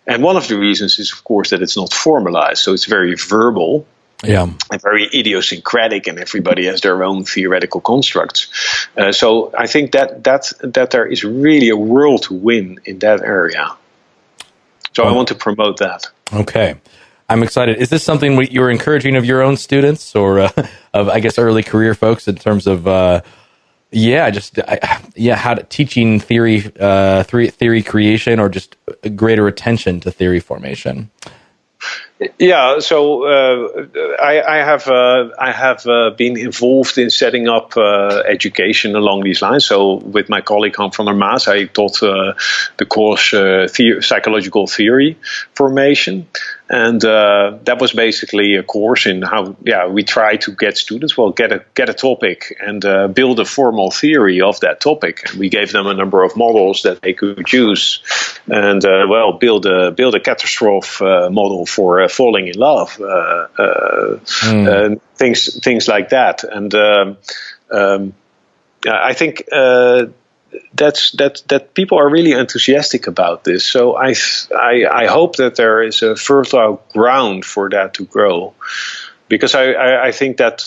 And one of the reasons is, of course, that it's not formalized. So it's very verbal. And very idiosyncratic, and everybody has their own theoretical constructs. So I think that there is really a world to win in that area. So I want to promote that. Okay. I'm excited. Is this something you're encouraging of your own students, or of, I guess, early career folks, in terms of, how to teaching theory creation, or just a greater attention to theory formation? Yeah, so I have been involved in setting up education along these lines. So with my colleague Han van der Maas, I taught the course psychological theory formation, and that was basically a course in how we try to get students get a topic and build a formal theory of that topic. And we gave them a number of models that they could use, and build a catastrophe model for falling in love, things like that. And I think that people are really enthusiastic about this. So I hope that there is a fertile ground for that to grow. Because I think that,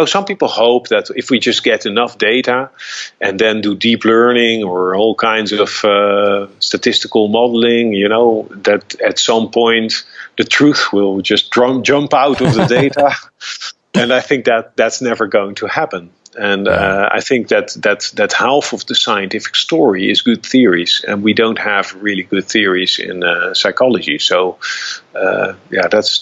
some people hope that if we just get enough data and then do deep learning or all kinds of statistical modeling, that at some point the truth will just jump out of the data. And I think that's never going to happen. And I think that half of the scientific story is good theories, and we don't have really good theories in psychology. So, that's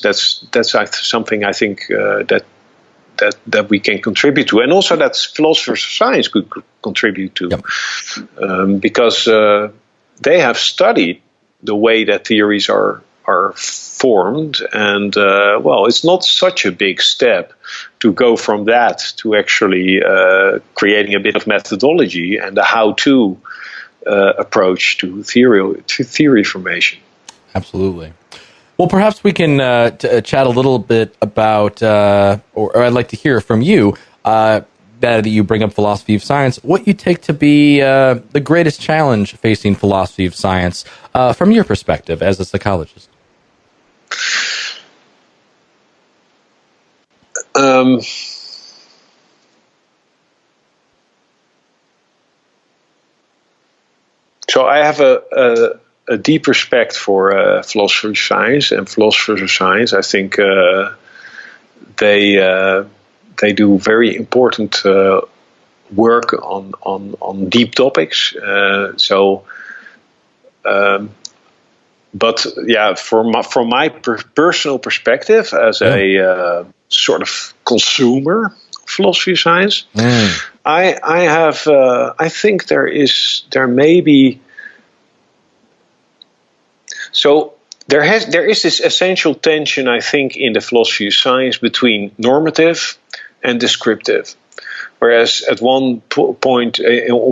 something I think that we can contribute to, and also that philosophers of science could contribute to, because they have studied the way that theories are formed, and it's not such a big step to go from that to actually creating a bit of methodology and a how-to approach to theory formation. Absolutely. Well, perhaps we can chat a little bit about, or I'd like to hear from you, that you bring up philosophy of science, what you take to be the greatest challenge facing philosophy of science from your perspective as a psychologist. So I have a deep respect for philosophy of science and philosophers of science. I think they do very important work on deep topics. But from my personal perspective as a sort of consumer of philosophy of science, I think there may be. So there is this essential tension, I think, in the philosophy of science between normative and descriptive. Whereas at one point,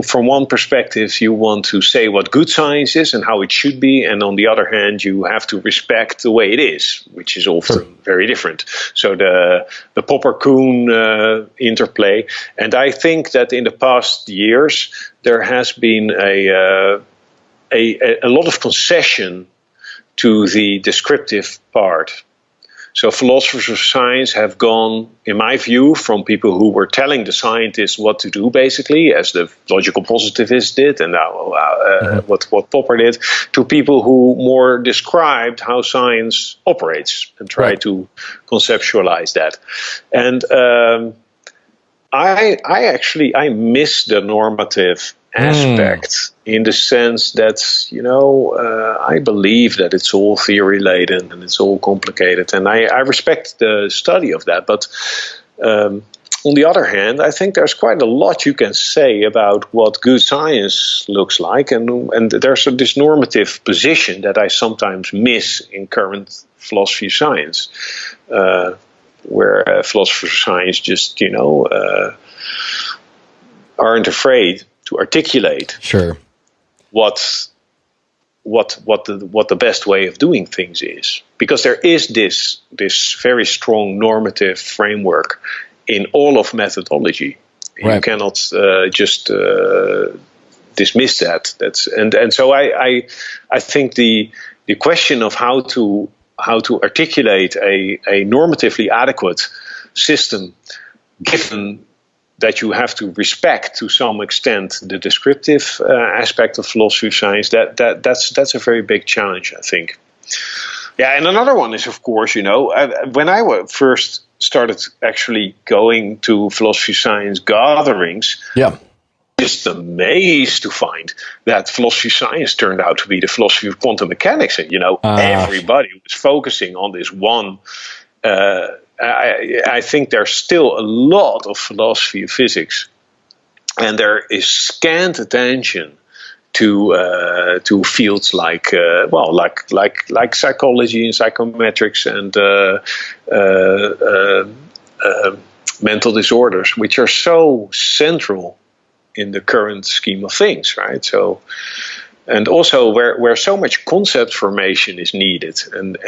from one perspective, you want to say what good science is and how it should be, and on the other hand, you have to respect the way it is, which is often very different. So the Popper-Kuhn interplay, and I think that in the past years there has been a lot of concession to the descriptive part. So philosophers of science have gone, in my view, from people who were telling the scientists what to do, basically, as the logical positivists did, and now what Popper did, to people who more described how science operates and tried to conceptualize that. And I miss the normative aspect in the sense that, I believe that it's all theory laden and it's all complicated, and I respect the study of that. But on the other hand, I think there's quite a lot you can say about what good science looks like, and there's this normative position that I sometimes miss in current philosophy of science, where philosophers of science just aren't afraid to articulate what the best way of doing things is, because there is this very strong normative framework in all of methodology. You cannot just dismiss that. So I think the question of how to articulate a normatively adequate system, given that you have to respect to some extent the descriptive aspect of philosophy of science, that's a very big challenge, I think. Yeah, and another one is, of course, when I first started actually going to philosophy of science gatherings, just amazed to find that philosophy of science turned out to be the philosophy of quantum mechanics, and everybody was focusing on this one. I think there's still a lot of philosophy of physics, and there is scant attention to fields like psychology and psychometrics and mental disorders, which are so central in the current scheme of things, right? So, and also where so much concept formation is needed, and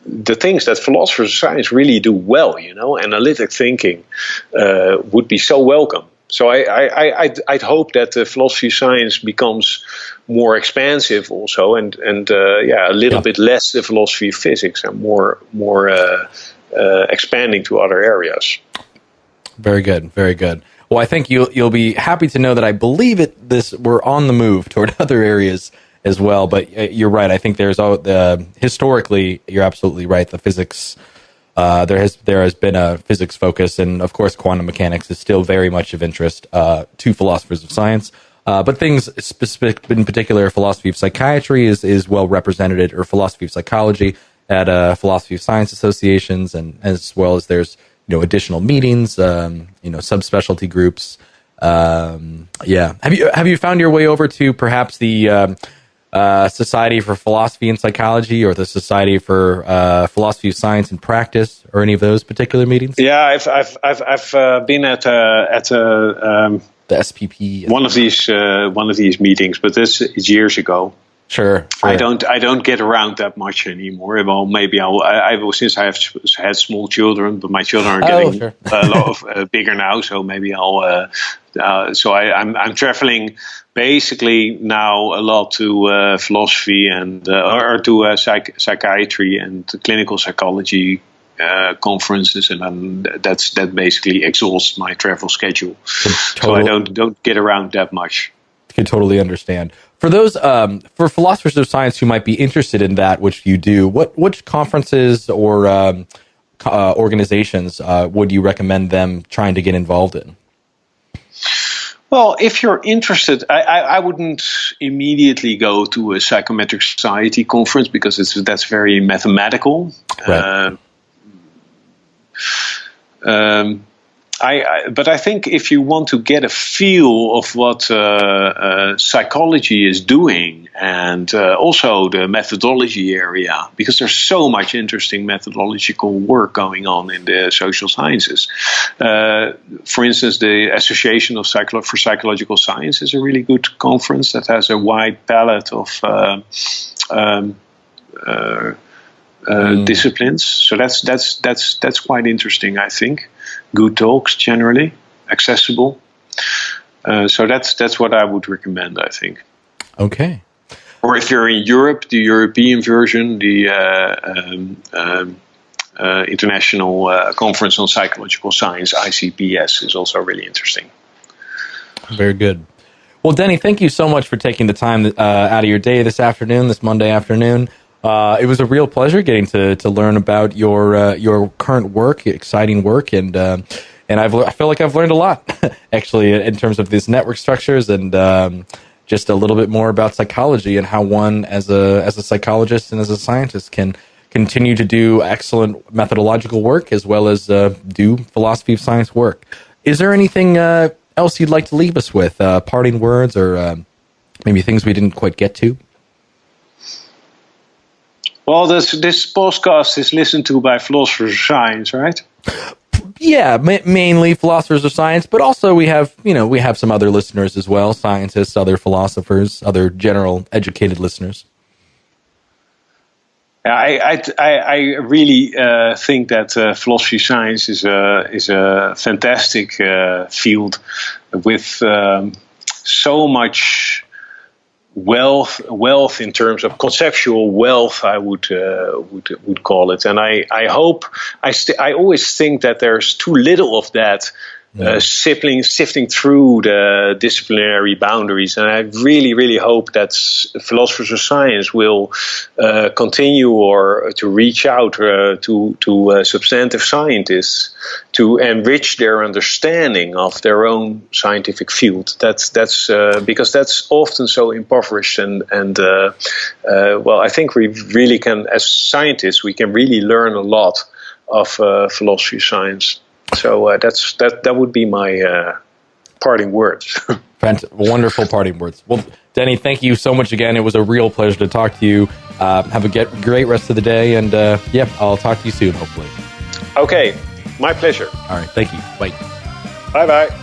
the things that philosophers of science really do well, analytic thinking would be so welcome. So I'd hope that the philosophy of science becomes more expansive also, and a little bit less the philosophy of physics and more expanding to other areas. Very good, very good. Well, I think you'll be happy to know that I believe we're on the move toward other areas as well. But you're right. I think there's historically, you're absolutely right. The physics, there has been a physics focus, and of course, quantum mechanics is still very much of interest to philosophers of science. But things specific, in particular, philosophy of psychiatry is well represented, or philosophy of psychology at philosophy of science associations, and as well as there's additional meetings, subspecialty groups. Have you found your way over to perhaps the Society for Philosophy and Psychology, or the Society for Philosophy of Science and Practice, or any of those particular meetings? Yeah, I've been at the SPP, one of these meetings, but this is years ago. Sure. I don't get around that much anymore. Well, maybe since I have had small children, but my children are getting a lot of bigger now. So maybe I'm traveling basically now a lot to philosophy and or to psychiatry and clinical psychology conferences, and that basically exhausts my travel schedule. So I don't get around that much. I can totally understand. For those for philosophers of science who might be interested in that, which you do, which conferences or organizations would you recommend them trying to get involved in? Well, if you're interested, I wouldn't immediately go to a psychometric society conference, because that's very mathematical. Right. But I think if you want to get a feel of what psychology is doing, and also the methodology area, because there's so much interesting methodological work going on in the social sciences. For instance, the Association of for Psychological Science is a really good conference that has a wide palette of disciplines. So that's quite interesting, I think. Good talks, generally accessible. So that's what I would recommend, I think. Okay. Or if you're in Europe, the European version, the International Conference on Psychological Science, ICPS, is also really interesting. Very good. Well, Denny, thank you so much for taking the time out of your day this Monday afternoon. It was a real pleasure getting to learn about your current work, exciting work, and I feel like I've learned a lot actually in terms of these network structures and just a little bit more about psychology and how one as a psychologist and as a scientist can continue to do excellent methodological work as well as do philosophy of science work. Is there anything else you'd like to leave us with? Parting words or maybe things we didn't quite get to? Well, this podcast is listened to by philosophers of science, right? Yeah, mainly philosophers of science, but also we have some other listeners as well, scientists, other philosophers, other general educated listeners. I really think that philosophy of science is a fantastic field with so much wealth in terms of conceptual wealth, I would call it. And I hope I always think that there's too little of that sifting through the disciplinary boundaries. And I really, really hope that philosophers of science will continue or to reach out to substantive scientists to enrich their understanding of their own scientific field. That's because that's often so impoverished. And I think we really can, as scientists, we can really learn a lot of philosophy of science. So that would be my parting words. Wonderful parting words. Well, Denny, thank you so much again. It was a real pleasure to talk to you. Have a great rest of the day, and I'll talk to you soon, hopefully. Okay, my pleasure. All right, thank you. Bye. Bye-bye.